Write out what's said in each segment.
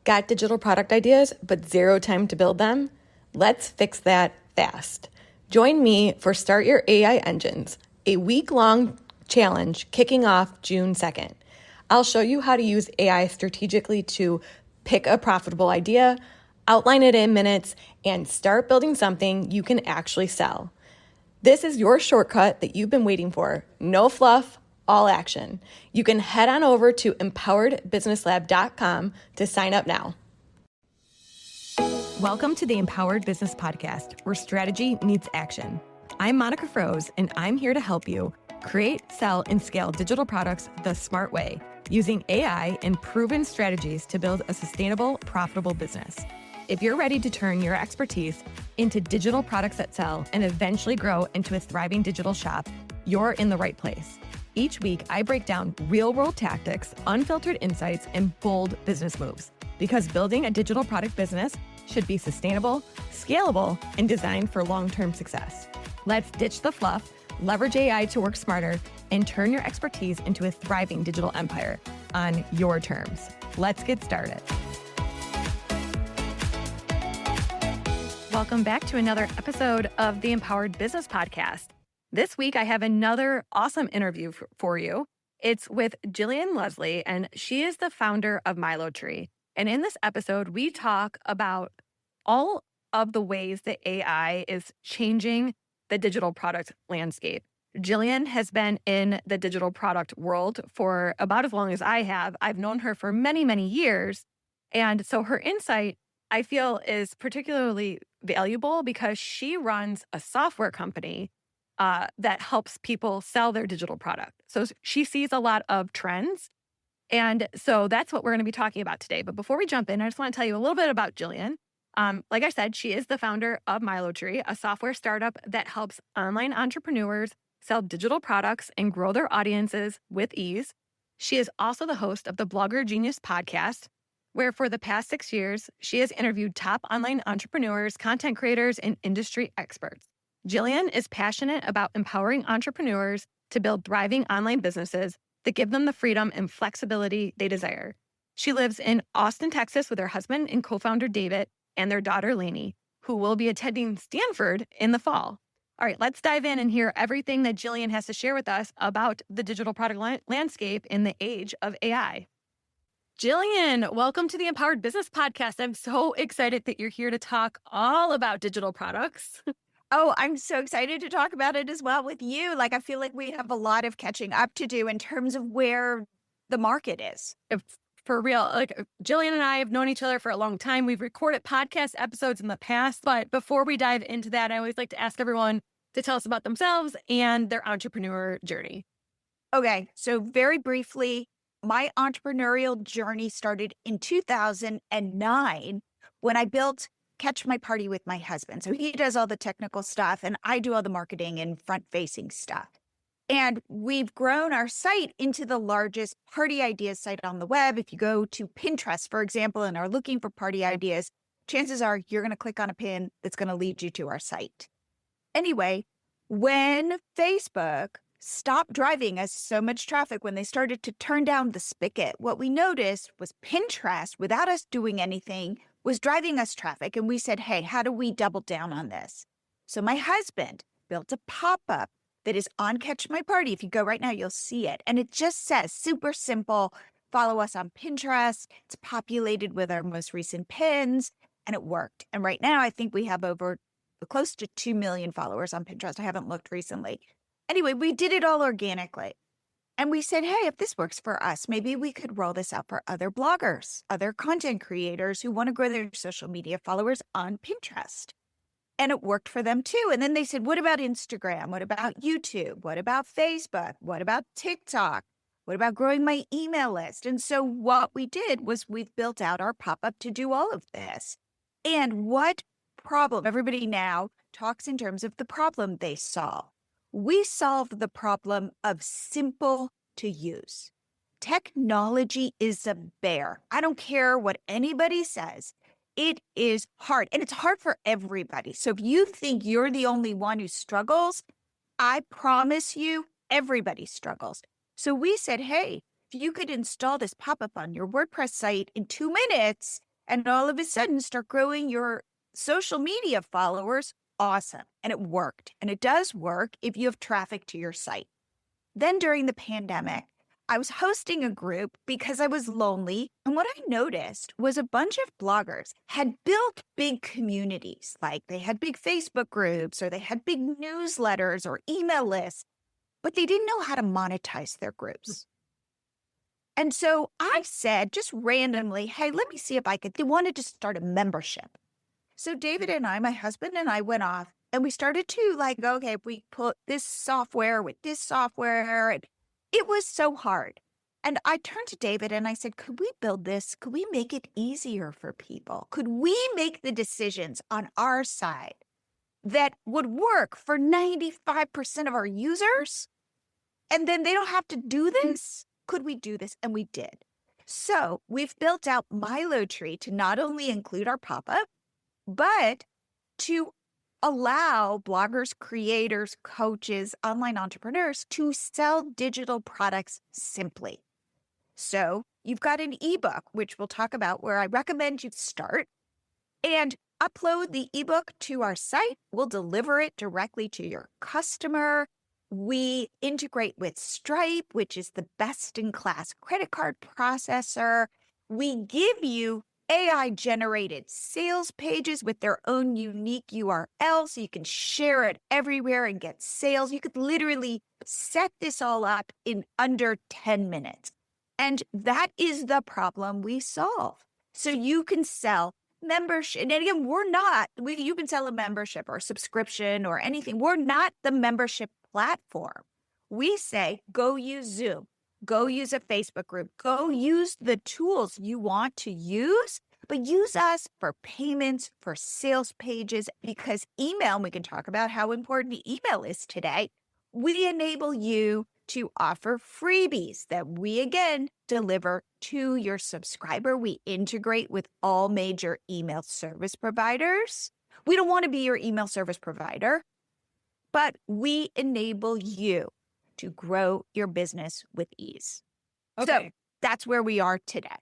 Got digital product ideas, but zero time to build them? Let's fix that fast. Join me for Start Your AI Engines, a week-long challenge kicking off June 2nd. I'll show you how to use AI strategically to pick a profitable idea, outline it in minutes, and start building something you can actually sell. This is your shortcut that you've been waiting for. No fluff, all action. You can head on over to empoweredbusinesslab.com to sign up now. Welcome to the Empowered Business Podcast, where strategy meets action. I'm Monica Froese, and I'm here to help you create, sell, and scale digital products the smart way, using AI and proven strategies to build a sustainable, profitable business. If you're ready to turn your expertise into digital products that sell and eventually grow into a thriving digital shop, you're in the right place. Each week, I break down real-world tactics, unfiltered insights, and bold business moves. Because building a digital product business should be sustainable, scalable, and designed for long-term success. Let's ditch the fluff, leverage AI to work smarter, and turn your expertise into a thriving digital empire on your terms. Let's get started. Welcome back to another episode of the Empowered Business Podcast. This week, I have another awesome interview for you. It's with Jillian Leslie, and she is the founder of MiloTree. And in this episode, we talk about all of the ways that AI is changing the digital product landscape. Jillian has been in the digital product world for about as long as I have. I've known her for many, many years. And so her insight, I feel, is particularly valuable because she runs a software company that helps people sell their digital product. So she sees a lot of trends. And so that's what we're going to be talking about today. But before we jump in, I just want to tell you a little bit about Jillian. Like I said, she is the founder of MiloTree, a software startup that helps online entrepreneurs sell digital products and grow their audiences with ease. She is also the host of the Blogger Genius podcast, where for the past 6 years, she has interviewed top online entrepreneurs, content creators, and industry experts. Jillian is passionate about empowering entrepreneurs to build thriving online businesses that give them the freedom and flexibility they desire. She lives in Austin, Texas with her husband and co-founder David and their daughter Lainey, who will be attending Stanford in the fall. All right, let's dive in and hear everything that Jillian has to share with us about the digital product landscape in the age of AI. Jillian, welcome to the Empowered Business Podcast. I'm so excited that you're here to talk all about digital products. Oh, I'm so excited to talk about it as well with you. I feel like we have a lot of catching up to do in terms of where the market is. For real, Jillian and I have known each other for a long time. We've recorded podcast episodes in the past, but before we dive into that, I always like to ask everyone to tell us about themselves and their entrepreneur journey. Okay, so very briefly, my entrepreneurial journey started in 2009 when I built Catch My Party with my husband. So he does all the technical stuff and I do all the marketing and front-facing stuff. And we've grown our site into the largest party ideas site on the web. If you go to Pinterest, for example, and are looking for party ideas, chances are you're going to click on a pin that's going to lead you to our site. Anyway, when Facebook stopped driving us so much traffic, when they started to turn down the spigot, what we noticed was Pinterest, without us doing anything, was driving us traffic. And we said, hey, how do we double down on this? So my husband built a pop-up that is on Catch My Party. If you go right now, you'll see it. And it just says, super simple, follow us on Pinterest. It's populated with our most recent pins, and it worked. And right now, I think we have over close to 2 million followers on Pinterest. I haven't looked recently. Anyway, we did it all organically. And we said, hey, if this works for us, maybe we could roll this out for other bloggers, other content creators who want to grow their social media followers on Pinterest. And it worked for them too. And then they said, what about Instagram? What about YouTube? What about Facebook? What about TikTok? What about growing my email list? And so what we did was we've built out our pop-up to do all of this. And what problem? Everybody now talks in terms of the problem they solve. We solved the problem of simple to use. Technology is a bear. I don't care what anybody says. It is hard, and it's hard for everybody. So if you think you're the only one who struggles, I promise you, everybody struggles. So we said, hey, if you could install this pop-up on your WordPress site in 2 minutes, and all of a sudden start growing your social media followers. Awesome. And it worked. And it does work if you have traffic to your site. Then during the pandemic, I was hosting a group because I was lonely. And what I noticed was a bunch of bloggers had built big communities, like they had big Facebook groups or they had big newsletters or email lists, but they didn't know how to monetize their groups. And so I said, just randomly, hey, let me see if I could. They wanted to start a membership. So David and I, my husband and I, went off and we started to okay, if we put this software with this software, and it was so hard. And I turned to David and I said, could we build this? Could we make it easier for people? Could we make the decisions on our side that would work for 95% of our users? And then they don't have to do this? Could we do this? And we did. So we've built out MiloTree to not only include our pop-up, but to allow bloggers, creators, coaches, online entrepreneurs to sell digital products simply. So you've got an ebook, which we'll talk about, where I recommend you start and upload the ebook to our site. We'll deliver it directly to your customer. We integrate with Stripe, which is the best-in-class credit card processor. We give you AI-generated sales pages with their own unique URL, so you can share it everywhere and get sales. You could literally set this all up in under 10 minutes. And that is the problem we solve. So you can sell membership. And again, you can sell a membership or a subscription or anything. We're not the membership platform. We say, go use Zoom, go use a Facebook group, go use the tools you want to use, but use us for payments, for sales pages, because email, and we can talk about how important email is today. We enable you to offer freebies that we, again, deliver to your subscriber. We integrate with all major email service providers. We don't want to be your email service provider, but we enable you to grow your business with ease. Okay. So that's where we are today.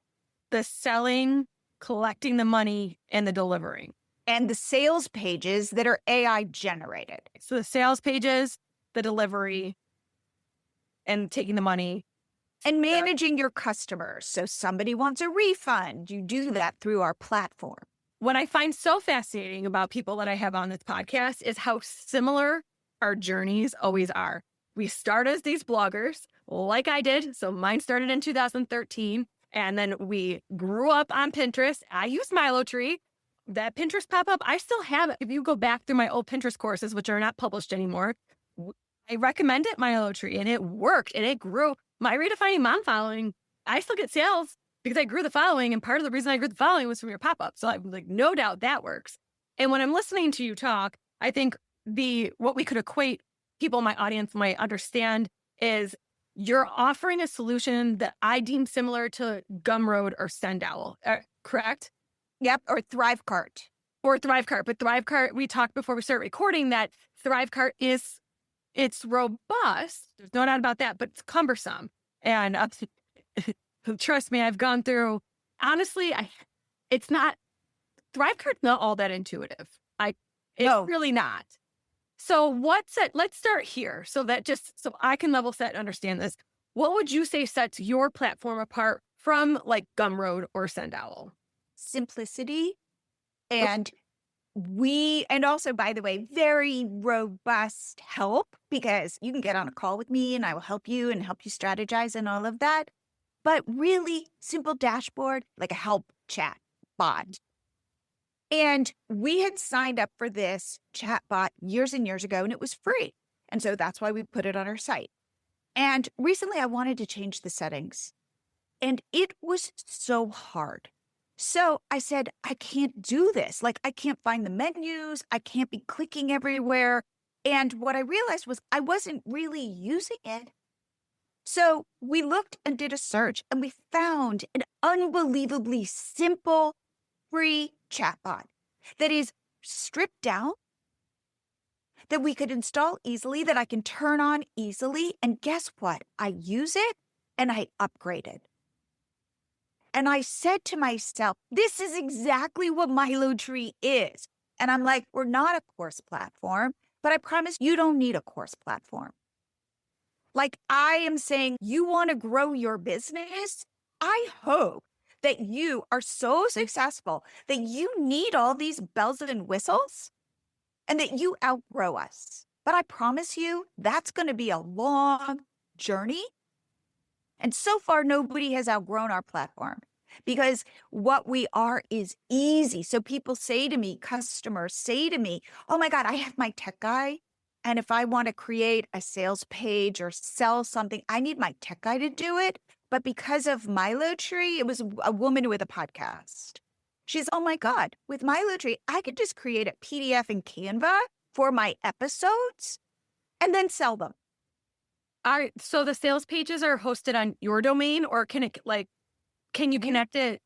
The selling, collecting the money, and the delivering. And the sales pages that are AI generated. So the sales pages, the delivery, and taking the money. And managing your customers. So somebody wants a refund, you do that through our platform. What I find so fascinating about people that I have on this podcast is how similar our journeys always are. We start as these bloggers, like I did. So mine started in 2013. And then we grew up on Pinterest. I use MiloTree. That Pinterest pop-up, I still have it. If you go back through my old Pinterest courses, which are not published anymore, I recommend it, MiloTree, and it worked and it grew. My redefining mom following, I still get sales because I grew the following. And part of the reason I grew the following was from your pop-up. So I'm like, no doubt that works. And when I'm listening to you talk, I think what we could equate, people in my audience might understand, is you're offering a solution that I deem similar to Gumroad or Sendowl, correct? Yep, or Thrivecart. Or Thrivecart. But Thrivecart, we talked before we started recording that Thrivecart it's robust. There's no doubt about that, but it's cumbersome. And trust me, I've gone through, honestly, it's not, Thrivecart's not all that intuitive. It's really not. So let's start here so I can level set and understand this. What would you say sets your platform apart from like Gumroad or Sendowl? Simplicity. And also, by the way, very robust help, because you can get on a call with me and I will help you strategize and all of that. But really simple dashboard, like a help chat bot. And we had signed up for this chat bot years and years ago, and it was free. And so that's why we put it on our site. And recently I wanted to change the settings, and it was so hard. So I said, I can't do this. Like, I can't find the menus. I can't be clicking everywhere. And what I realized was I wasn't really using it. So we looked and did a search, and we found an unbelievably simple, free chatbot that is stripped down, that we could install easily, that I can turn on easily. And guess what? I use it and I upgraded. And I said to myself, this is exactly what MiloTree is. And I'm like, we're not a course platform, but I promise you don't need a course platform. Like I am saying, you want to grow your business? I hope that you are so successful that you need all these bells and whistles and that you outgrow us. But I promise you, that's going to be a long journey. And so far, nobody has outgrown our platform because what we are is easy. So people say to me, customers say to me, oh my God, I have my tech guy. And if I want to create a sales page or sell something, I need my tech guy to do it. But because of MiloTree, it was a woman with a podcast. She's, oh my God, with MiloTree, I could just create a PDF in Canva for my episodes and then sell them. So the sales pages are hosted on your domain, or can you connect it?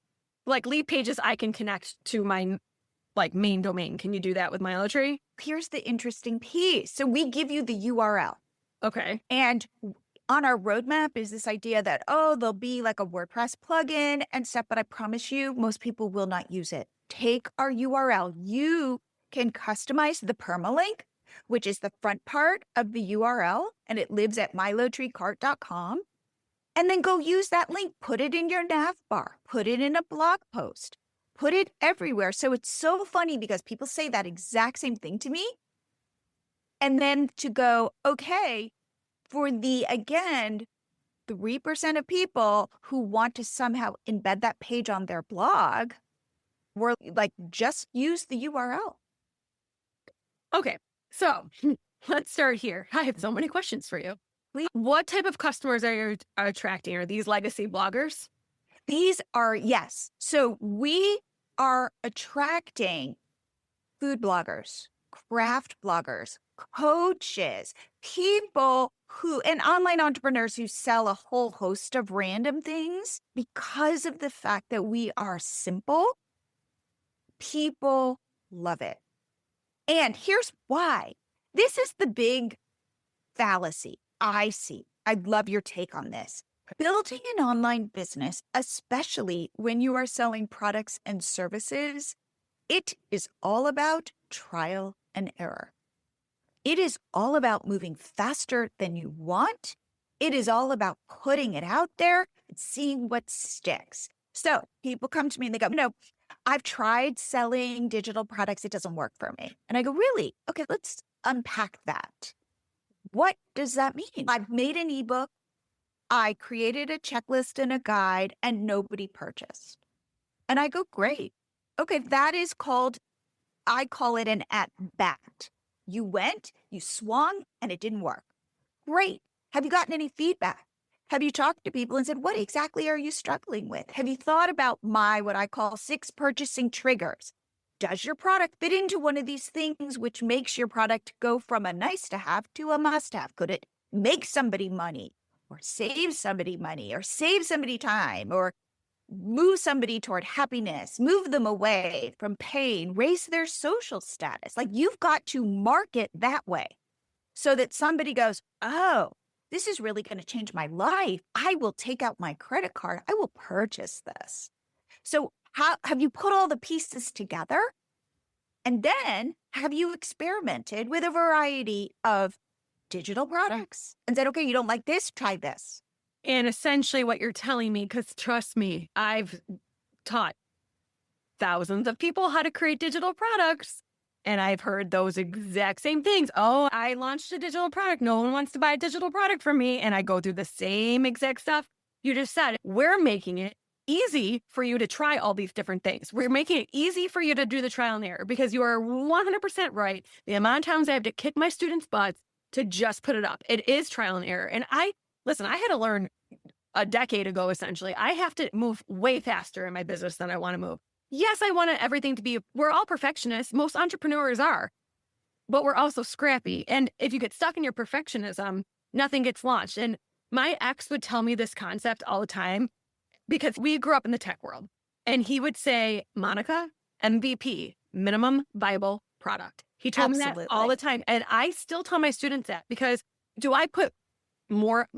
Like lead pages, I can connect to my main domain. Can you do that with MiloTree? Here's the interesting piece. So we give you the URL. Okay. And on our roadmap is this idea that, there'll be like a WordPress plugin and stuff, but I promise you, most people will not use it. Take our URL. You can customize the permalink, which is the front part of the URL, and it lives at milotreecart.com. And then go use that link, put it in your nav bar, put it in a blog post, put it everywhere. So it's so funny because people say that exact same thing to me. And then to go, okay, for the, again, 3% of people who want to somehow embed that page on their blog, we're like, just use the URL. Okay. So let's start here. I have so many questions for you. What type of customers are you attracting? Are these legacy bloggers? These are, yes. So we are attracting food bloggers, craft bloggers, coaches, people and online entrepreneurs who sell a whole host of random things. Because of the fact that we are simple, people love it. And here's why. This is the big fallacy I see. I'd love your take on this. Building an online business, especially when you are selling products and services, it is all about trial and error. It is all about moving faster than you want. It is all about putting it out there and seeing what sticks. So people come to me and they go, I've tried selling digital products. It doesn't work for me. And I go, really? Okay, let's unpack that. What does that mean? I've made an ebook. I created a checklist and a guide and nobody purchased. And I go, great. Okay, that is I call it an at bat. You went, you swung, and it didn't work. Great. Have you gotten any feedback? Have you talked to people and said, what exactly are you struggling with? Have you thought about what I call 6 purchasing triggers? Does your product fit into one of these things which makes your product go from a nice to have to a must have? Could it make somebody money or save somebody money or save somebody time or move somebody toward happiness, move them away from pain, raise their social status? Like you've got to market that way so that somebody goes, oh, this is really going to change my life. I will take out my credit card. I will purchase this. So how have you put all the pieces together? And then have you experimented with a variety of digital products and said, okay, you don't like this, try this. And essentially what you're telling me, because trust me, I've taught thousands of people how to create digital products. And I've heard those exact same things. Oh, I launched a digital product. No one wants to buy a digital product from me. And I go through the same exact stuff you just said. We're making it easy for you to try all these different things. We're making it easy for you to do the trial and error because you are 100% right. The amount of times I have to kick my students' butts to just put it up. It is trial and error. And I had to learn a decade ago, essentially. I have to move way faster in my business than I want to move. Yes, I want everything to be, we're all perfectionists. Most entrepreneurs are, but we're also scrappy. And if you get stuck in your perfectionism, nothing gets launched. And my ex would tell me this concept all the time because we grew up in the tech world. And he would say, Monica, MVP, minimum viable product. He told me that all the time. And I still tell my students that because do I put more,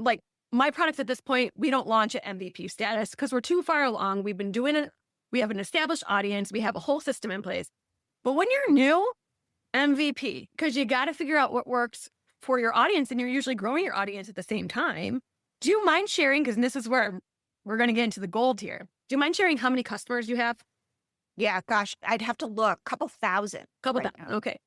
my products at this point, we don't launch at MVP status because we're too far along. We've been doing it. We have an established audience. We have a whole system in place. But when you're new, MVP, because you got to figure out what works for your audience, and you're usually growing your audience at the same time. Do you mind sharing? Because this is where we're going to get into the gold here. Do you mind sharing how many customers you have? Yeah, gosh, I'd have to look. Couple thousand. Couple right thousand. now. Okay.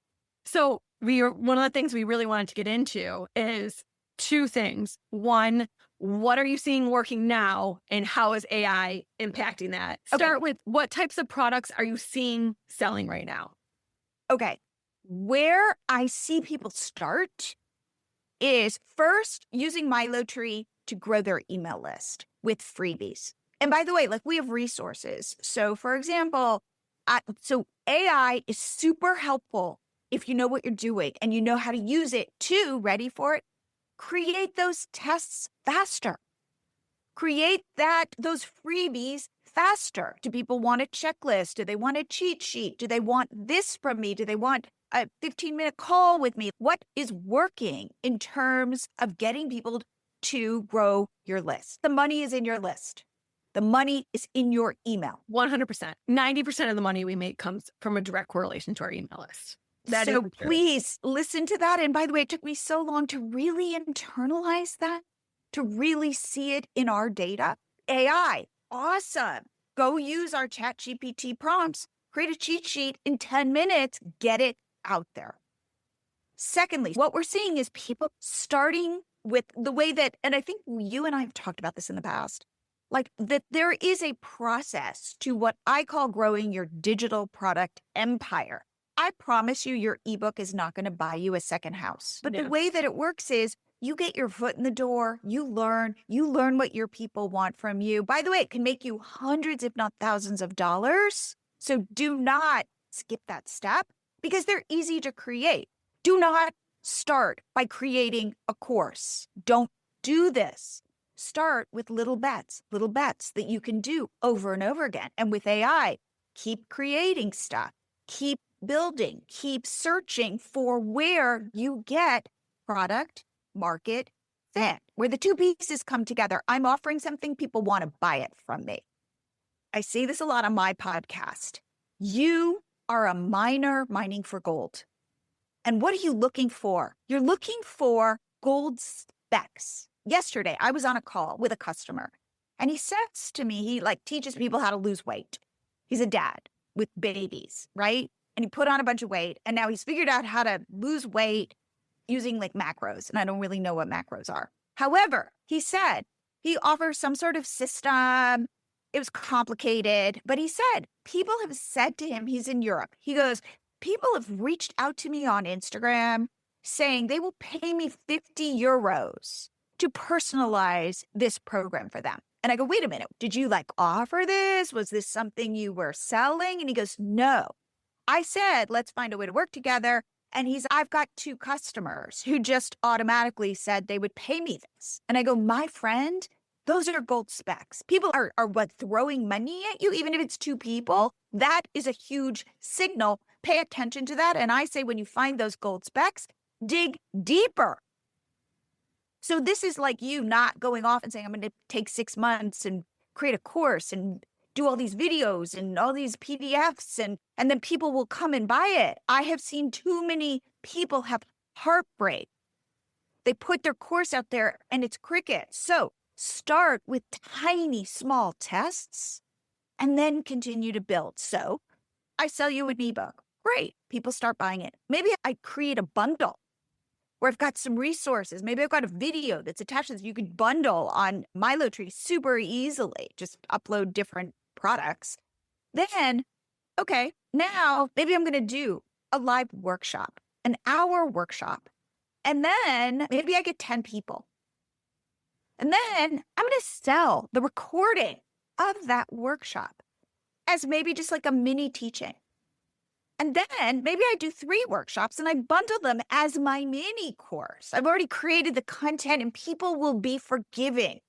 So one of the things we really wanted to get into is two things. One, what are you seeing working now, and how is AI impacting that? Okay. Start with, what types of products are you seeing selling right now? Okay. Where I see people start is first using MiloTree to grow their email list with freebies. And by the way, like, we have resources. So for example, so AI is super helpful if you know what you're doing and you know how to use it to, ready for it, create those tests faster. Create those freebies faster. Do people want a checklist? Do they want a cheat sheet? Do they want this from me? Do they want a 15-minute call with me? What is working in terms of getting people to grow your list? The money is in your list. The money is in your email. 100%. 90% of the money we make comes from a direct correlation to our email list. So please listen to that. And by the way, it took me so long to really internalize that, to really see it in our data. AI, awesome. Go use our ChatGPT prompts, create a cheat sheet in 10 minutes, get it out there. Secondly, what we're seeing is people starting with the way that, and I think you and I have talked about this in the past, like that there is a process to what I call growing your digital product empire. I promise you, your ebook is not going to buy you a second house. But the way that it works is you get your foot in the door, you learn what your people want from you. By the way, it can make you hundreds, if not thousands of dollars. So do not skip that step because they're easy to create. Do not start by creating a course. Don't do this. Start with little bets that you can do over and over again. And with AI, keep creating stuff, keep building, keep searching for where you get product market fit, where the two pieces come together. I'm offering something, people want to buy it from me. I say this a lot on my podcast. You are a miner mining for gold. And what are you looking for? You're looking for gold specs. Yesterday, I was on a call with a customer and he says to me, he teaches people how to lose weight. He's a dad with babies, right? And he put on a bunch of weight and now he's figured out how to lose weight using macros. And I don't really know what macros are. However, he said he offers some sort of system. It was complicated, but he said people have said to him, he's in Europe. He goes, people have reached out to me on Instagram saying they will pay me 50 euros to personalize this program for them. And I go, wait a minute, did you offer this? Was this something you were selling? And he goes, no. I said, let's find a way to work together. And I've got 2 customers who just automatically said they would pay me this. And I go, my friend, those are gold specs. People are what, throwing money at you, even if it's 2 people. That is a huge signal. Pay attention to that. And I say, when you find those gold specs, dig deeper. So this is like you not going off and saying, I'm going to take 6 months and create a course and do all these videos and all these PDFs and then people will come and buy it. I have seen too many people have heartbreak. They put their course out there and it's crickets. So start with tiny, small tests and then continue to build. So I sell you an ebook. Great. People start buying it. Maybe I create a bundle where I've got some resources. Maybe I've got a video that's attached that you can bundle on MiloTree super easily. Just upload different products. Then, okay, now maybe I'm going to do a live workshop, an hour workshop. And then maybe I get 10 people. And then I'm going to sell the recording of that workshop as maybe just a mini teaching. And then maybe I do 3 workshops and I bundle them as my mini course. I've already created the content and people will be forgiving.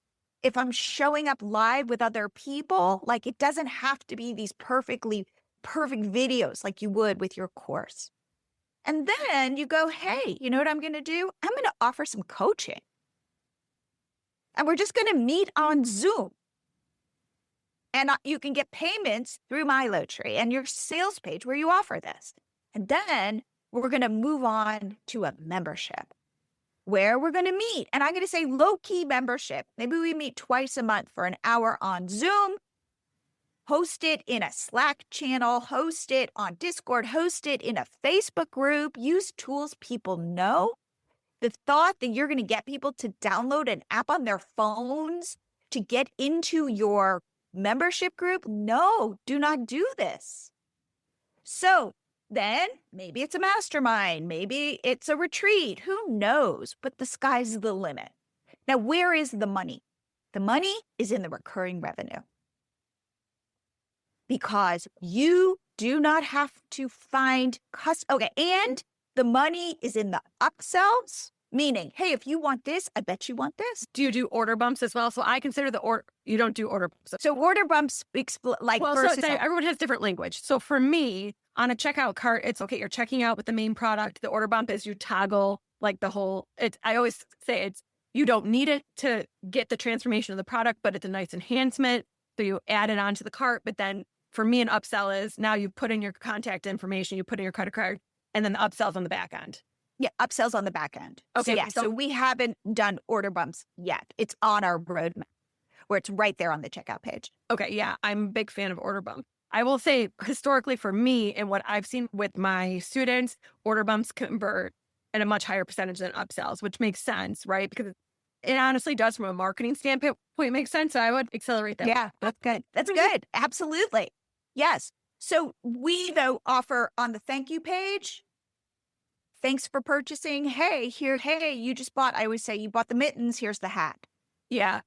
If I'm showing up live with other people, it doesn't have to be these perfect videos like you would with your course. And then you go, hey, you know what I'm going to do? I'm going to offer some coaching. And we're just going to meet on Zoom. And you can get payments through MiloTree and your sales page where you offer this. And then we're going to move on to a membership where we're going to meet. And I'm going to say low-key membership. Maybe we meet twice a month for an hour on Zoom, host it in a Slack channel, host it on Discord, host it in a Facebook group, use tools people know. The thought that you're going to get people to download an app on their phones to get into your membership group, no, do not do this. So then maybe it's a mastermind, maybe it's a retreat, who knows? But the sky's the limit. Now, where is the money? The money is in the recurring revenue. Because you do not have to find okay, and the money is in the upsells, meaning, hey, if you want this, I bet you want this. Do you do order bumps as well? So I consider you don't do order bumps. So order bumps, versus everyone has different language. So for me, on a checkout cart, it's okay, you're checking out with the main product. The order bump is you toggle like the whole, I always say you don't need it to get the transformation of the product, but it's a nice enhancement. So you add it onto the cart. But then for me, an upsell is now you put in your contact information, you put in your credit card, and then the upsell's on the back end. Yeah, upsells on the back end. Okay. So we haven't done order bumps yet. It's on our roadmap where it's right there on the checkout page. Okay. Yeah. I'm a big fan of order bumps. I will say historically for me and what I've seen with my students, order bumps convert at a much higher percentage than upsells, which makes sense, right? Because it honestly does from a marketing standpoint make sense. So I would accelerate that. Yeah, that's good. That's good. Absolutely. Yes. So we, though, offer on the thank you page, thanks for purchasing. Hey, you just bought, I always say you bought the mittens. Here's the hat. Yeah.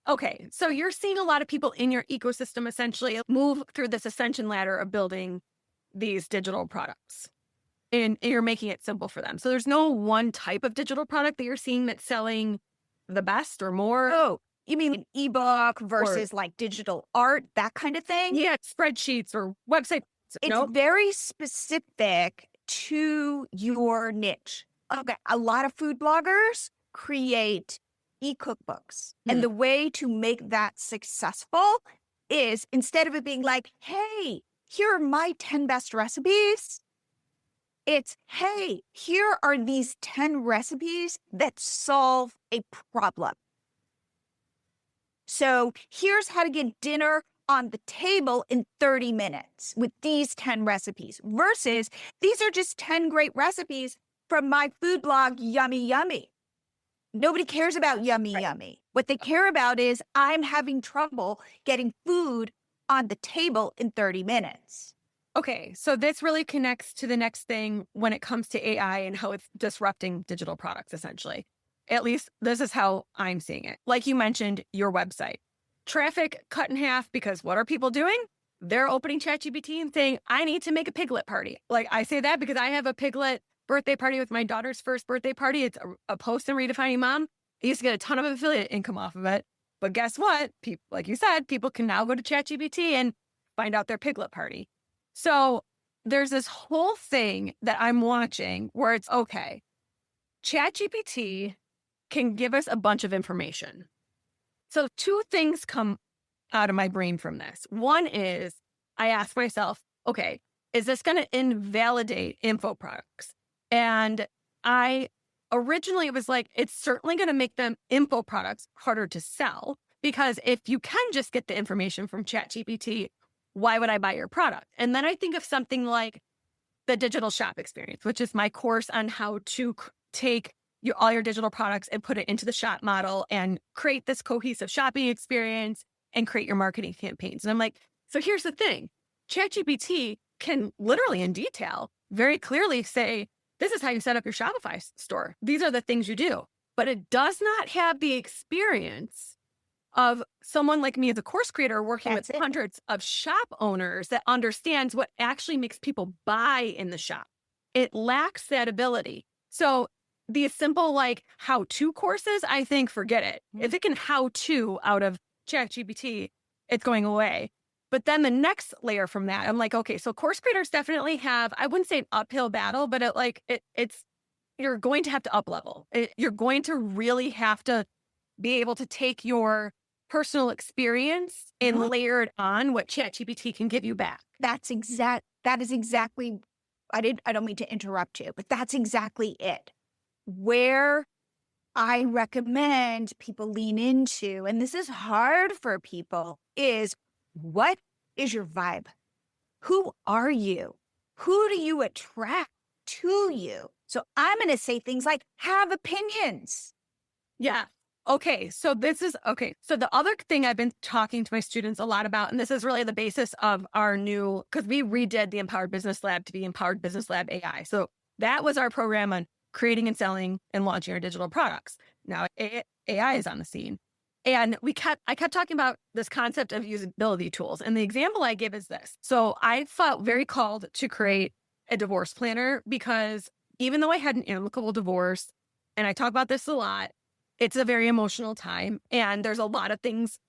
Okay. So you're seeing a lot of people in your ecosystem essentially move through this ascension ladder of building these digital products. And you're making it simple for them. So there's no one type of digital product that you're seeing that's selling the best or more. Oh, you mean an ebook versus like digital art, that kind of thing? Yeah, spreadsheets or websites. It's very specific to your niche. Okay, a lot of food bloggers create e-cookbooks. And the way to make that successful is instead of it being like, hey, here are my 10 best recipes, it's, hey, here are these 10 recipes that solve a problem. So here's how to get dinner on the table in 30 minutes with these 10 recipes versus these are just 10 great recipes from my food blog, Yummy Yummy. Nobody cares about Yummy Yummy. What they care about is I'm having trouble getting food on the table in 30 minutes. Okay, so this really connects to the next thing when it comes to AI and how it's disrupting digital products, essentially. At least this is how I'm seeing it. Like you mentioned, your website. Traffic cut in half because what are people doing? They're opening ChatGPT and saying, I need to make a piglet party. Like I say that because I have a piglet birthday party with my daughter's first birthday party. It's a post in Redefining Mom. I used to get a ton of affiliate income off of it. But guess what? People, like you said, people can now go to ChatGPT and find out their piglet party. So there's this whole thing that I'm watching where it's okay. ChatGPT can give us a bunch of information. So two things come out of my brain from this. One is I ask myself, okay, is this going to invalidate info products? And I originally was like, it's certainly going to make them info products harder to sell because if you can just get the information from ChatGPT, why would I buy your product? And then I think of something like the digital shop experience, which is my course on how to take all your digital products and put it into the shop model and create this cohesive shopping experience and create your marketing campaigns. And I'm like, so here's the thing. ChatGPT can literally in detail very clearly say, this is how you set up your Shopify store. These are the things you do. But it does not have the experience of someone like me as a course creator working with hundreds of shop owners that understands what actually makes people buy in the shop. It lacks that ability. So these simple like how-to courses, I think, forget it. If it can how-to out of ChatGPT, it's going away. But then the next layer from that, I'm like, okay, so course creators definitely have, I wouldn't say an uphill battle, but it's you're going to have to up level. You're going to really have to be able to take your personal experience and Mhm. layer it on what ChatGPT can give you back. That is exactly I don't mean to interrupt you, but that's exactly it. Where I recommend people lean into, and this is hard for people, is what is your vibe? Who are you? Who do you attract to you? So I'm going to say things like have opinions. Yeah. Okay. So this is okay. So the other thing I've been talking to my students a lot about, and this is really the basis of our new, because we redid the Empowered Business Lab to be Empowered Business Lab AI. So that was our program on creating and selling and launching our digital products. Now AI is on the scene. And I kept talking about this concept of usability tools. And the example I give is this. So I felt very called to create a divorce planner because even though I had an amicable divorce, and I talk about this a lot, it's a very emotional time. And there's a lot of things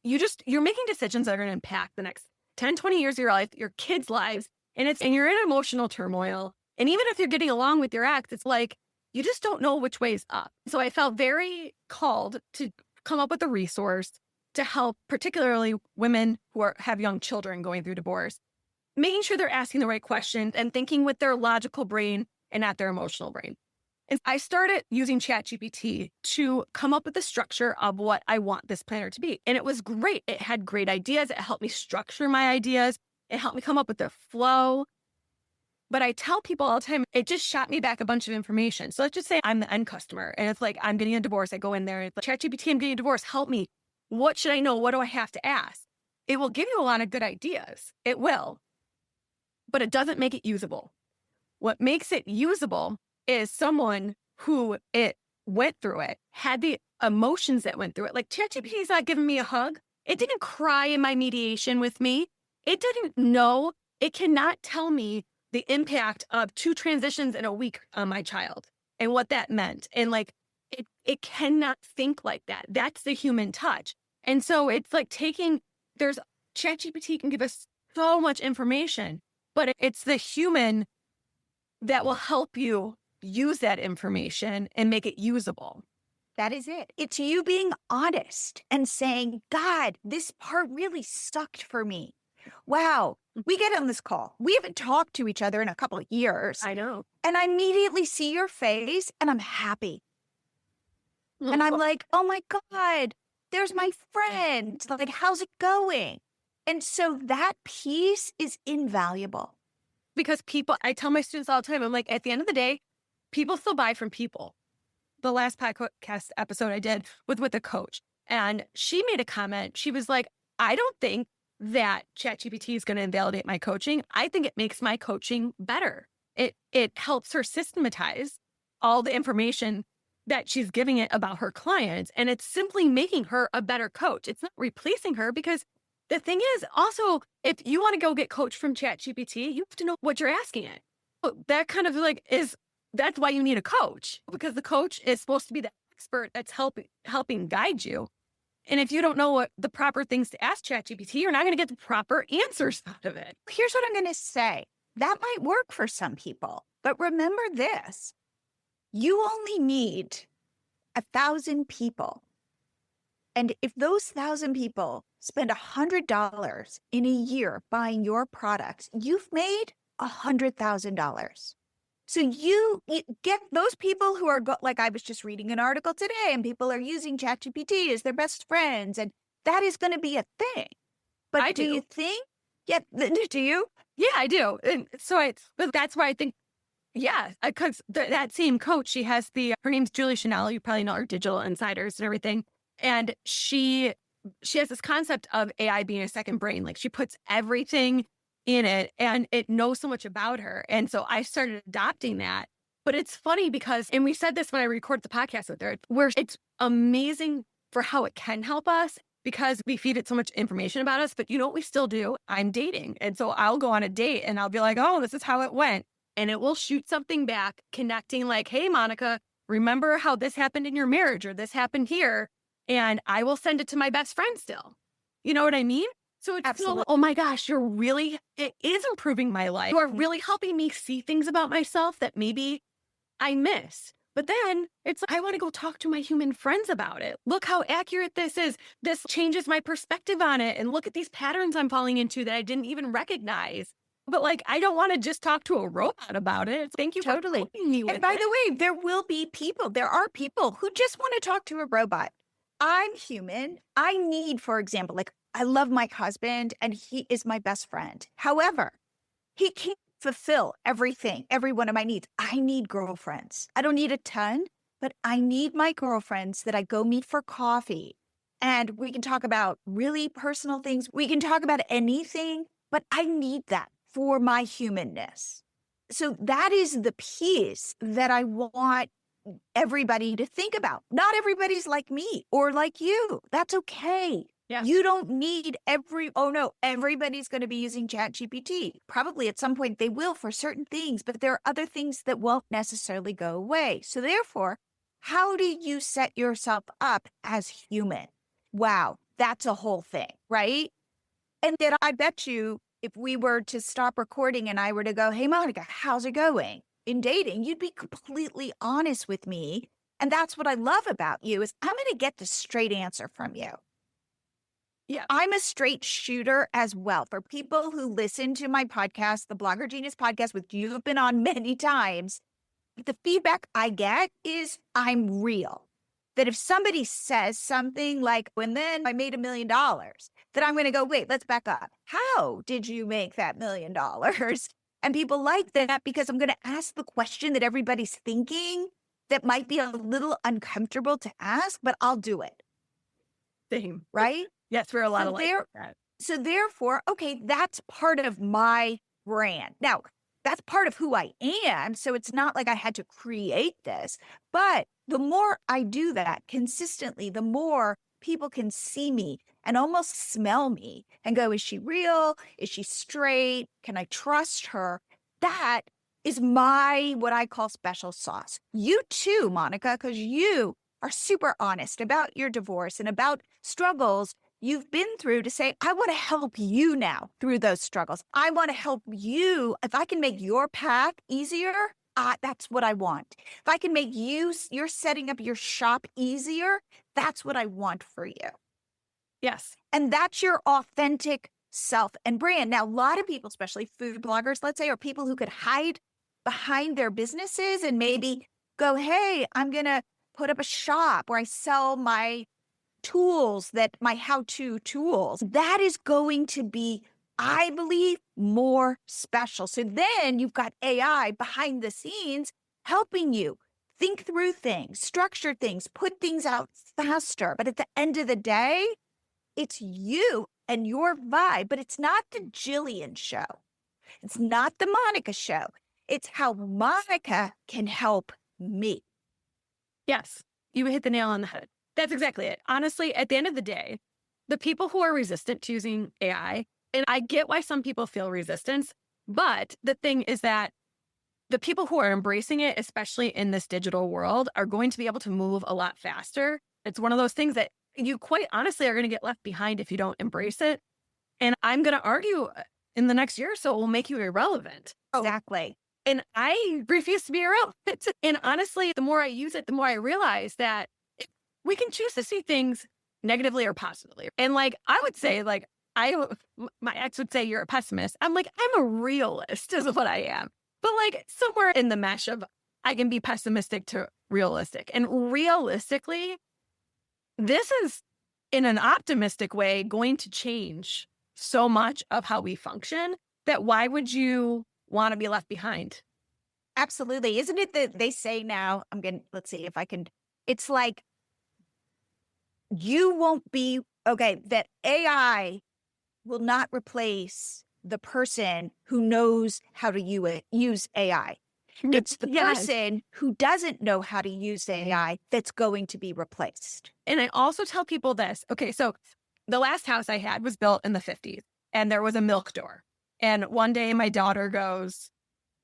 you're making decisions that are going to impact the next 10, 20 years of your life, your kids' lives. And you're in emotional turmoil. And even if you're getting along with your ex, it's like, you just don't know which way is up. So I felt very called to come up with a resource to help, particularly women who have young children going through divorce, making sure they're asking the right questions and thinking with their logical brain and not their emotional brain. And I started using ChatGPT to come up with the structure of what I want this planner to be. And it was great. It had great ideas. It helped me structure my ideas. It helped me come up with the flow. But I tell people all the time, it just shot me back a bunch of information. So let's just say I'm the end customer and it's like, I'm getting a divorce. I go in there, it's like, ChatGPT, I'm getting a divorce. Help me. What should I know? What do I have to ask? It will give you a lot of good ideas. It will, but it doesn't make it usable. What makes it usable is someone who it went through it, had the emotions that went through it. Like ChatGPT is not giving me a hug. It didn't cry in my mediation with me. It didn't know. It cannot tell me the impact of 2 transitions in a week on my child and what that meant. And like, it cannot think like that. That's the human touch. And so it's like there's ChatGPT can give us so much information, but it's the human that will help you use that information and make it usable. That is it. It's you being honest and saying, God, this part really sucked for me. Wow. We get on this call. We haven't talked to each other in a couple of years. I know. And I immediately see your face and I'm happy. And I'm like, oh my God, there's my friend. Like, how's it going? And so that piece is invaluable. Because I tell my students all the time, I'm like, at the end of the day, people still buy from people. The last podcast episode I did was with a coach, and she made a comment. She was like, I don't think that ChatGPT is going to invalidate my coaching. I think it makes my coaching better. It helps her systematize all the information that she's giving it about her clients, and it's simply making her a better coach. It's not replacing her, because the thing is also, if you want to go get coached from ChatGPT, you have to know what you're asking it. That kind of like that's why you need a coach, because the coach is supposed to be the expert that's helping guide you. And if you don't know what the proper things to ask ChatGPT, you're not going to get the proper answers out of it. Here's what I'm going to say. That might work for some people, but remember this. You only need 1,000 people. And if those 1,000 people spend $100 in a year buying your products, you've made $100,000. So you get those people who are like, I was just reading an article today and people are using ChatGPT as their best friends. And that is going to be a thing. But do you think? Yeah. Do you? Yeah, I do. And so but that's why I think, yeah, because that same coach, she has her name's Julie Chanel. You probably know her, Digital Insiders and everything. And she has this concept of AI being a second brain. Like, she puts everything in it and it knows so much about her. And so I started adopting that. But it's funny because, and we said this when I recorded the podcast with her, where it's amazing for how it can help us because we feed it so much information about us. But you know what we still do? I'm dating. And so I'll go on a date and I'll be like, oh, this is how it went. And it will shoot something back connecting like, hey, Monica, remember how this happened in your marriage or this happened here? And I will send it to my best friend still. You know what I mean? So it's Absolutely. oh my gosh, it is improving my life. You are really helping me see things about myself that maybe I missed. But then it's like, I want to go talk to my human friends about it. Look how accurate this is. This changes my perspective on it. And look at these patterns I'm falling into that I didn't even recognize. But like, I don't want to just talk to a robot about it. Thank you for Totally. helping me with And by it. the way, there are people who just want to talk to a robot. I'm human. I need, for example, like I love my husband and he is my best friend. However, he can't fulfill everything, every one of my needs. I need girlfriends. I don't need a ton, but I need my girlfriends that I go meet for coffee. And we can talk about really personal things. We can talk about anything, but I need that for my humanness. So that is the piece that I want everybody to think about. Not everybody's like me or like you. That's okay. Yeah. You don't need everybody's going to be using ChatGPT. Probably at some point they will for certain things, but there are other things that won't necessarily go away. So therefore, how do you set yourself up as human? Wow, that's a whole thing, right? And then I bet you if we were to stop recording and I were to go, hey, Monica, how's it going in dating? You'd be completely honest with me. And that's what I love about you is I'm going to get the straight answer from you. Yeah. I'm a straight shooter as well. For people who listen to my podcast, the Blogger Genius podcast, which you have been on many times, the feedback I get is I'm real. That if somebody says something like, and then I made $1 million, that I'm going to go, wait, let's back up. How did you make that $1 million? And people like that because I'm going to ask the question that everybody's thinking that might be a little uncomfortable to ask, but I'll do it. Same. Right? Yes, we're a lot alike like that. So therefore, okay, that's part of my brand. Now, that's part of who I am. So it's not like I had to create this. But the more I do that consistently, the more people can see me and almost smell me and go, is she real? Is she straight? Can I trust her? That is my, what I call special sauce. You too, Monica, because you are super honest about your divorce and about struggles you've been through to say, I want to help you now through those struggles. I want to help you. If I can make your path easier, that's what I want. If I can make you're setting up your shop easier, that's what I want for you. Yes. And that's your authentic self and brand. Now, a lot of people, especially food bloggers, let's say, or people who could hide behind their businesses and maybe go, hey, I'm going to put up a shop where I sell my tools, my how-to tools. That is going to be, I believe, more special. So then you've got AI behind the scenes helping you think through things, structure things, put things out faster. But at the end of the day, it's you and your vibe, but it's not the Jillian show. It's not the Monica show. It's how Monica can help me. Yes, you hit the nail on the head. That's exactly it. Honestly, at the end of the day, the people who are resistant to using AI, and I get why some people feel resistance, but the thing is that the people who are embracing it, especially in this digital world, are going to be able to move a lot faster. It's one of those things that you quite honestly are going to get left behind if you don't embrace it. And I'm going to argue in the next year or so, it will make you irrelevant. Exactly. And I refuse to be irrelevant. And honestly, the more I use it, the more I realize that we can choose to see things negatively or positively. And like, I would say, like, my ex would say, you're a pessimist. I'm like, I'm a realist is what I am. But like somewhere in the mesh of I can be pessimistic to realistic. And realistically, this is in an optimistic way going to change so much of how we function that why would you want to be left behind? Absolutely. Isn't it that they say now, let's see if I can, it's like, you won't be, that AI will not replace the person who knows how to use AI. It's the person who doesn't know how to use AI that's going to be replaced. And I also tell people this. Okay, so the last house I had was built in the 50s and there was a milk door. And one day my daughter goes,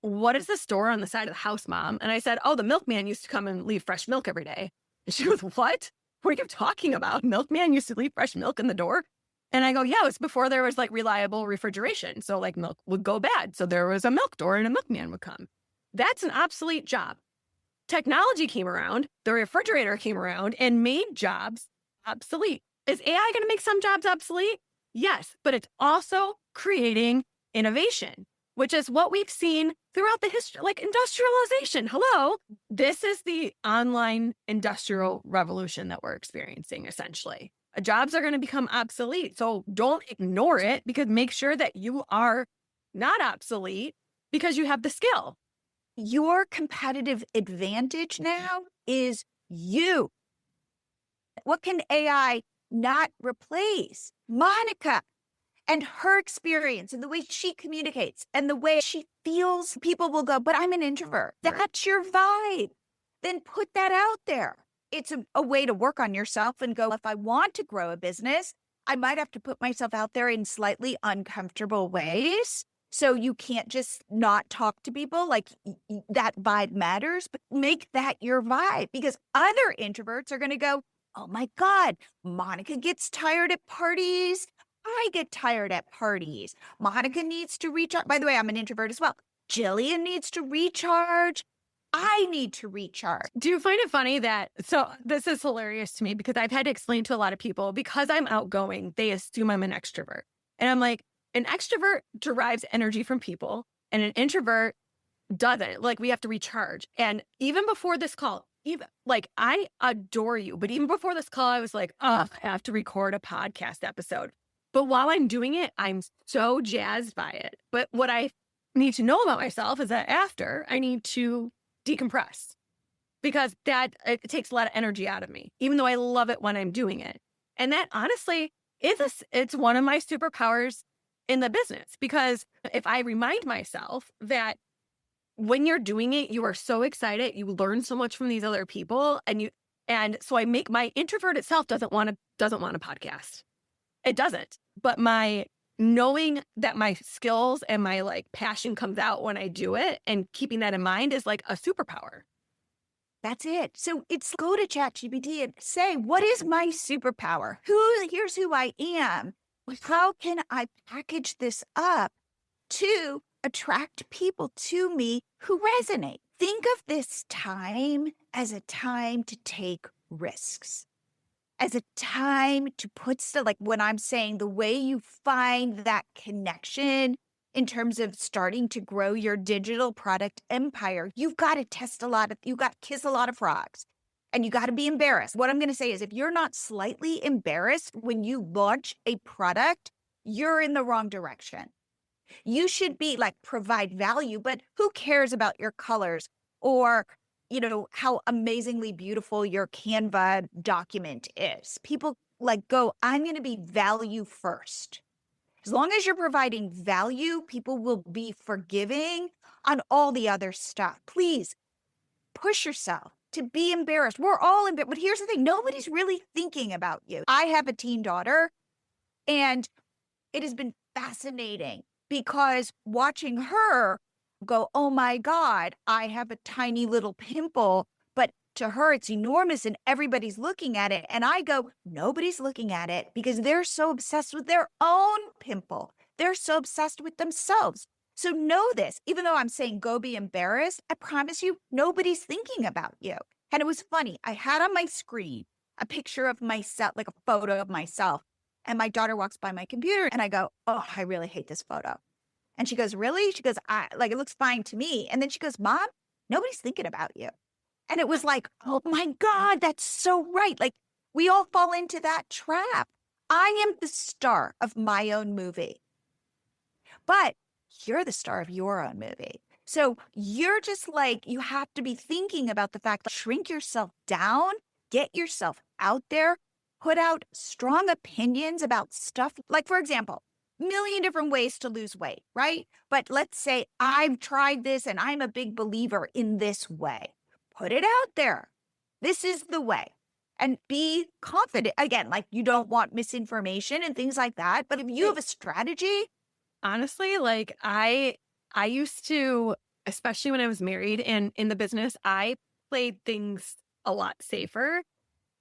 what is this door on the side of the house, Mom? And I said, oh, the milkman used to come and leave fresh milk every day. And she goes, what? What are you talking about? Milkman used to leave fresh milk in the door? And I go, yeah, it was before there was like reliable refrigeration. So like milk would go bad. So there was a milk door and a milkman would come. That's an obsolete job. technology came around, the refrigerator came around and made jobs obsolete. Is AI going to make some jobs obsolete? Yes, but it's also creating innovation, which is what we've seen throughout the history, like industrialization. Hello. This is the online industrial revolution that we're experiencing, essentially. Jobs are going to become obsolete. So don't ignore it, because make sure that you are not obsolete because you have the skill. Your competitive advantage now is you. What can AI not replace? Monica and her experience and the way she communicates and the way she feels. People will go, but I'm an introvert. That's your vibe. Then put that out there. It's a way to work on yourself and go, if I want to grow a business, I might have to put myself out there in slightly uncomfortable ways. So you can't just not talk to people. Like that vibe matters, but make that your vibe, because other introverts are going to go, oh my God, Monica gets tired at parties. I get tired at parties. Monica needs to recharge. By the way, I'm an introvert as well. Jillian needs to recharge. I need to recharge. Do you find it funny that, so this is hilarious to me, because I've had to explain to a lot of people, because I'm outgoing, they assume I'm an extrovert. And I'm like, an extrovert derives energy from people and an introvert doesn't. Like, we have to recharge. And even before this call, even like, I adore you, but even before this call, I was like, oh, I have to record a podcast episode. But while I'm doing it, I'm so jazzed by it. But what I need to know about myself is that after, I need to decompress, because it takes a lot of energy out of me, even though I love it when I'm doing it. And that honestly it's one of my superpowers in the business, because if I remind myself that when you're doing it, you are so excited, you learn so much from these other people, and so I make my introvert itself doesn't want a podcast. It doesn't. But my knowing that my skills and my like passion comes out when I do it, and keeping that in mind is like a superpower. That's it. So it's go to ChatGPT and say, what is my superpower? Here's who I am. How can I package this up to attract people to me who resonate? Think of this time as a time to take risks, as a time to put stuff, like when I'm saying the way you find that connection in terms of starting to grow your digital product empire, you've got to you got to kiss a lot of frogs, and you got to be embarrassed. What I'm going to say is, if you're not slightly embarrassed when you launch a product, you're in the wrong direction. You should be like, provide value, but who cares about your colors or, how amazingly beautiful your Canva document is? People like go, I'm going to be value first. As long as you're providing value, people will be forgiving on all the other stuff. Please push yourself to be embarrassed. We're all embarrassed. But here's the thing. Nobody's really thinking about you. I have a teen daughter, and it has been fascinating, because watching her go, oh my God, I have a tiny little pimple, but to her it's enormous and everybody's looking at it. And I go, nobody's looking at it, because they're so obsessed with their own pimple. They're so obsessed with themselves. So know this, even though I'm saying go be embarrassed, I promise you, nobody's thinking about you. And it was funny. I had on my screen a picture of myself, like a photo of myself. And my daughter walks by my computer and I go, oh, I really hate this photo. And she goes, really? She goes, it looks fine to me. And then she goes, Mom, nobody's thinking about you. And it was like, oh my God, that's so right. Like, we all fall into that trap. I am the star of my own movie, but you're the star of your own movie. So you're just like, you have to be thinking about the fact that shrink yourself down, get yourself out there, put out strong opinions about stuff. Like, for example, million different ways to lose weight, right? But let's say I've tried this and I'm a big believer in this way. Put it out there. This is the way. And be confident. Again, like, you don't want misinformation and things like that. But if you have a strategy. Honestly, like I used to, especially when I was married and in the business, I played things a lot safer.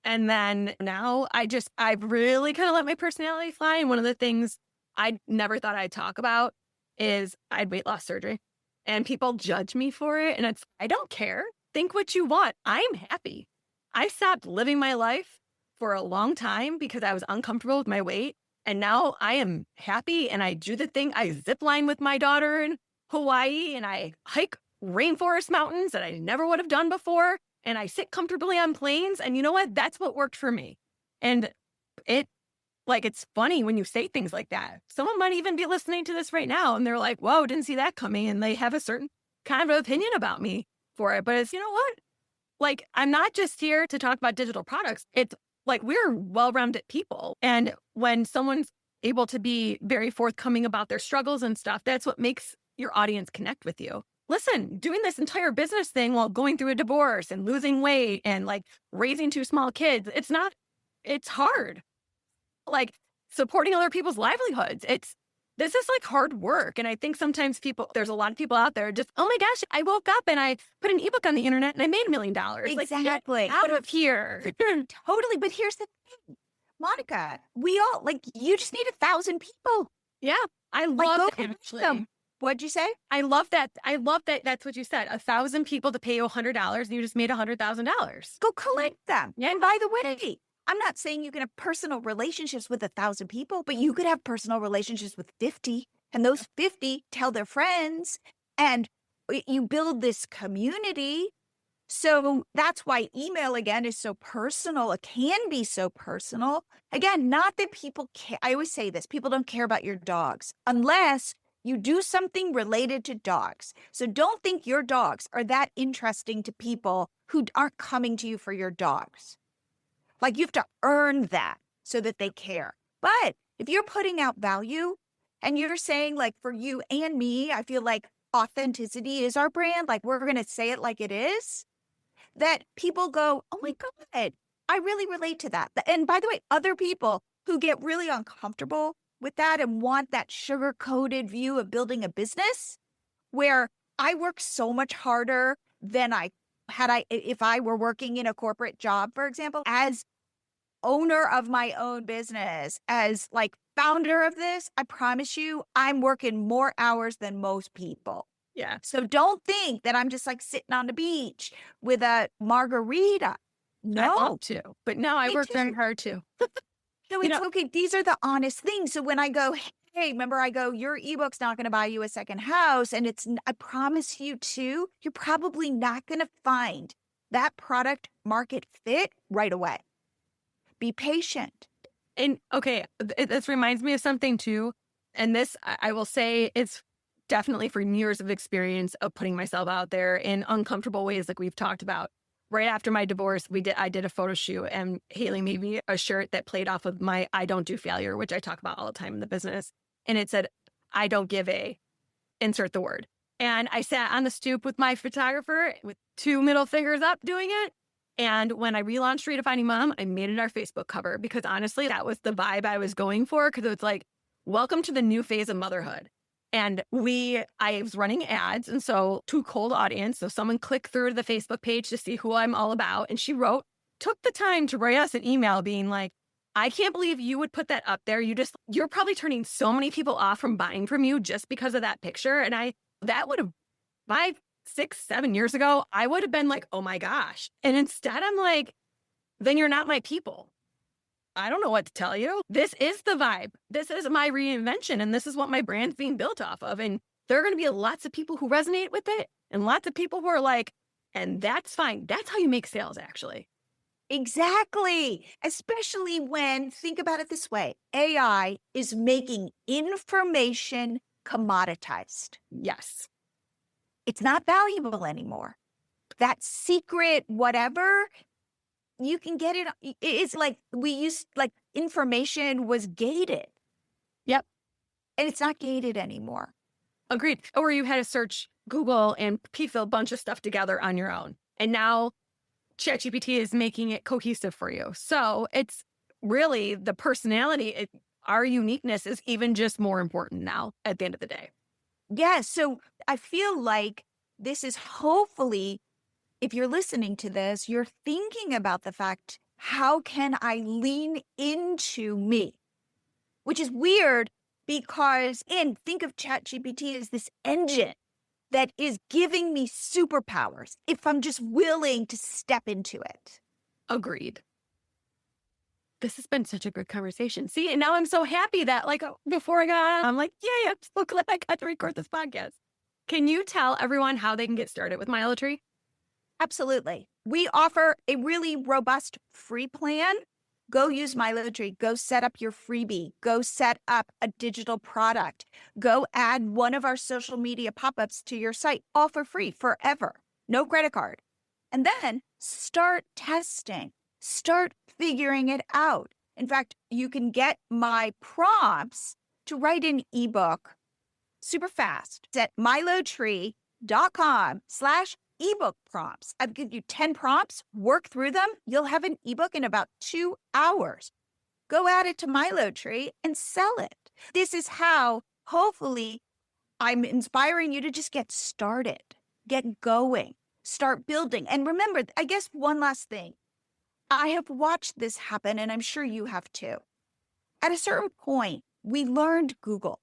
And then now I've really kind of let my personality fly. And one of the things I never thought I'd talk about is I had weight loss surgery, and people judge me for it. And I don't care. think what you want. I'm happy. I stopped living my life for a long time because I was uncomfortable with my weight. And now I am happy and I do the thing. I zip line with my daughter in Hawaii and I hike rainforest mountains that I never would have done before. And I sit comfortably on planes. And you know what? That's what worked for me. And it, like, it's funny when you say things like that. Someone might even be listening to this right now and they're like, whoa, didn't see that coming. And they have a certain kind of opinion about me for it. But it's, you know what? Like, I'm not just here to talk about digital products. It's like we're well-rounded people. And when someone's able to be very forthcoming about their struggles and stuff, that's what makes your audience connect with you. Listen, doing this entire business thing while going through a divorce and losing weight and like raising two small kids, it's hard. Like supporting other people's livelihoods. This is like hard work. And I think sometimes there's a lot of people out there just, oh my gosh, I woke up and I put an ebook on the internet and I made $1 million. Exactly. Like, out of here. Totally. But here's the thing, Monica, we all you just need 1,000 people. Yeah. I Like, love go that, connect actually. them. What'd you say? I love that. I love that. That's what you said. 1,000 people to pay you $100 and you just made $100,000. Go collect them. Yeah. And by the way, I'm not saying you can have personal relationships with 1,000 people, but you could have personal relationships with 50, and those 50 tell their friends, and you build this community. So that's why email, again, is so personal. It can be so personal. Again, not that people care. I always say this, people don't care about your dogs unless you do something related to dogs. So don't think your dogs are that interesting to people who aren't coming to you for your dogs. Like, you have to earn that so that they care. But if you're putting out value and you're saying, like, for you and me, I feel like authenticity is our brand. Like, we're going to say it like it is, that people go, oh my God, I really relate to that. And by the way, other people who get really uncomfortable with that and want that sugar-coated view of building a business where I work so much harder than if I were working in a corporate job, for example, as owner of my own business, as like founder of this, I promise you, I'm working more hours than most people. Yeah. So don't think that I'm just like sitting on the beach with a margarita. No. I want to, but no, I Me work too. very hard too. No, You it's know- okay. These are the honest things. So when I go, hey, remember I go, your ebook's not going to buy you a second house. And I promise you too, you're probably not going to find that product market fit right away. Be patient. And okay, this reminds me of something too. And this, I will say, it's definitely from years of experience of putting myself out there in uncomfortable ways, like we've talked about. Right after my divorce, I did a photo shoot, and Haley made me a shirt that played off of my I don't do failure, which I talk about all the time in the business. And it said, I don't give a, insert the word. And I sat on the stoop with my photographer with 2 middle fingers up doing it. And when I relaunched Redefining Mom, I made it our Facebook cover because honestly, that was the vibe I was going for, because it's like, welcome to the new phase of motherhood. And I was running ads. And so to cold audience, so someone clicked through to the Facebook page to see who I'm all about. And she took the time to write us an email being like, I can't believe you would put that up there. You're probably turning so many people off from buying from you just because of that picture. And that would have 5, 6, 7 years ago, I would have been like, oh my gosh. And instead I'm like, then you're not my people. I don't know what to tell you. This is the vibe. This is my reinvention. And this is what my brand's being built off of. And there are going to be lots of people who resonate with it and lots of people who are like, and that's fine. That's how you make sales, actually. Exactly. Especially when, think about it this way, AI is making information commoditized. Yes. It's not valuable anymore. That secret whatever, you can get it. It's like information was gated. Yep. And it's not gated anymore. Agreed. Or you had to search Google and piece a bunch of stuff together on your own. And now ChatGPT is making it cohesive for you. So it's really the personality, our uniqueness is even just more important now at the end of the day. Yeah. So I feel like this is hopefully, if you're listening to this, you're thinking about the fact, how can I lean into me? Which is weird because, think of ChatGPT as this engine that is giving me superpowers if I'm just willing to step into it. Agreed. This has been such a good conversation. See, and now I'm so happy that before I got on, I'm like, yay, I'm so glad I got to record this podcast. Can you tell everyone how they can get started with MiloTree? Absolutely. We offer a really robust free plan. Go use MiloTree. Go set up your freebie. Go set up a digital product. Go add one of our social media pop-ups to your site, all for free forever. No credit card. And then start testing. Start figuring it out. In fact, you can get my prompts to write an ebook super fast. It's at milotree.com/ebook prompts. I've given you 10 prompts, work through them. You'll have an ebook in about 2 hours. Go add it to MiloTree and sell it. This is how, hopefully, I'm inspiring you to just get started, get going, start building. And remember, I guess one last thing. I have watched this happen, and I'm sure you have too. At a certain point, we learned Google.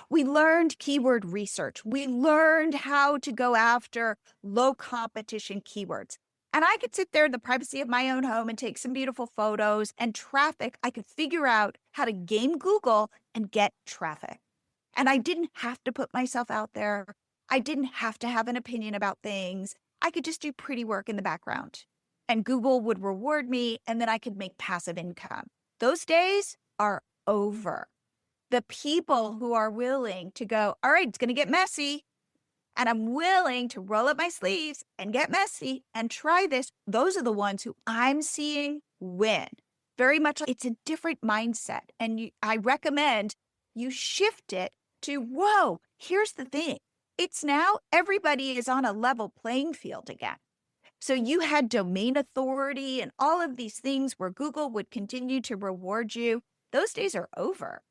We learned keyword research. We learned how to go after low competition keywords. And I could sit there in the privacy of my own home and take some beautiful photos and traffic. I could figure out how to game Google and get traffic. And I didn't have to put myself out there. I didn't have to have an opinion about things. I could just do pretty work in the background. And Google would reward me, and then I could make passive income. Those days are over. The people who are willing to go, all right, it's going to get messy, and I'm willing to roll up my sleeves and get messy and try this, those are the ones who I'm seeing win. Very much, it's a different mindset. And I recommend you shift it to, whoa, here's the thing. It's now everybody is on a level playing field again. So you had domain authority and all of these things where Google would continue to reward you. Those days are over.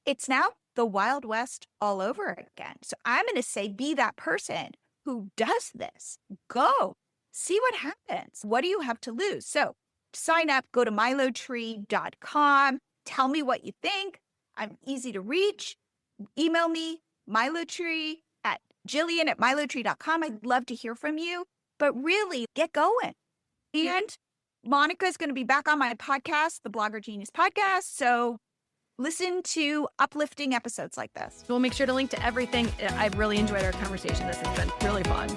It's now the Wild West all over again. So I'm going to say, be that person who does this. Go. See what happens. What do you have to lose? So sign up, go to milotree.com. Tell me what you think. I'm easy to reach. Email me, milotree@Jillian@milotree.com. I'd love to hear from you. But really, get going. And Monica is going to be back on my podcast, the Blogger Genius podcast. So listen to uplifting episodes like this. We'll make sure to link to everything. I've really enjoyed our conversation. This has been really fun.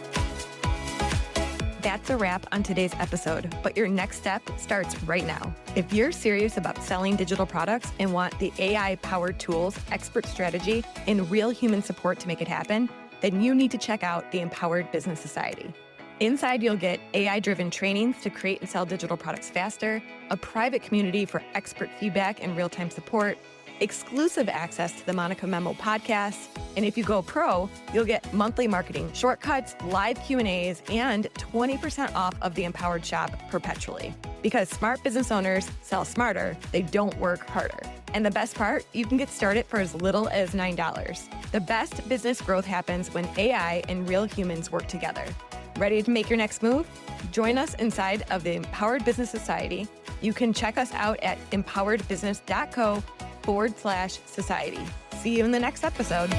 That's a wrap on today's episode, but your next step starts right now. If you're serious about selling digital products and want the AI-powered tools, expert strategy, and real human support to make it happen, then you need to check out the Empowered Business Society. Inside, you'll get AI-driven trainings to create and sell digital products faster, a private community for expert feedback and real-time support, exclusive access to the Monica Memo podcast, and if you go pro, you'll get monthly marketing shortcuts, live Q&As, and 20% off of the Empowered Shop perpetually. Because smart business owners sell smarter, they don't work harder. And the best part, you can get started for as little as $9. The best business growth happens when AI and real humans work together. Ready to make your next move? Join us inside of the Empowered Business Society. You can check us out at empoweredbusiness.co/society. See you in the next episode.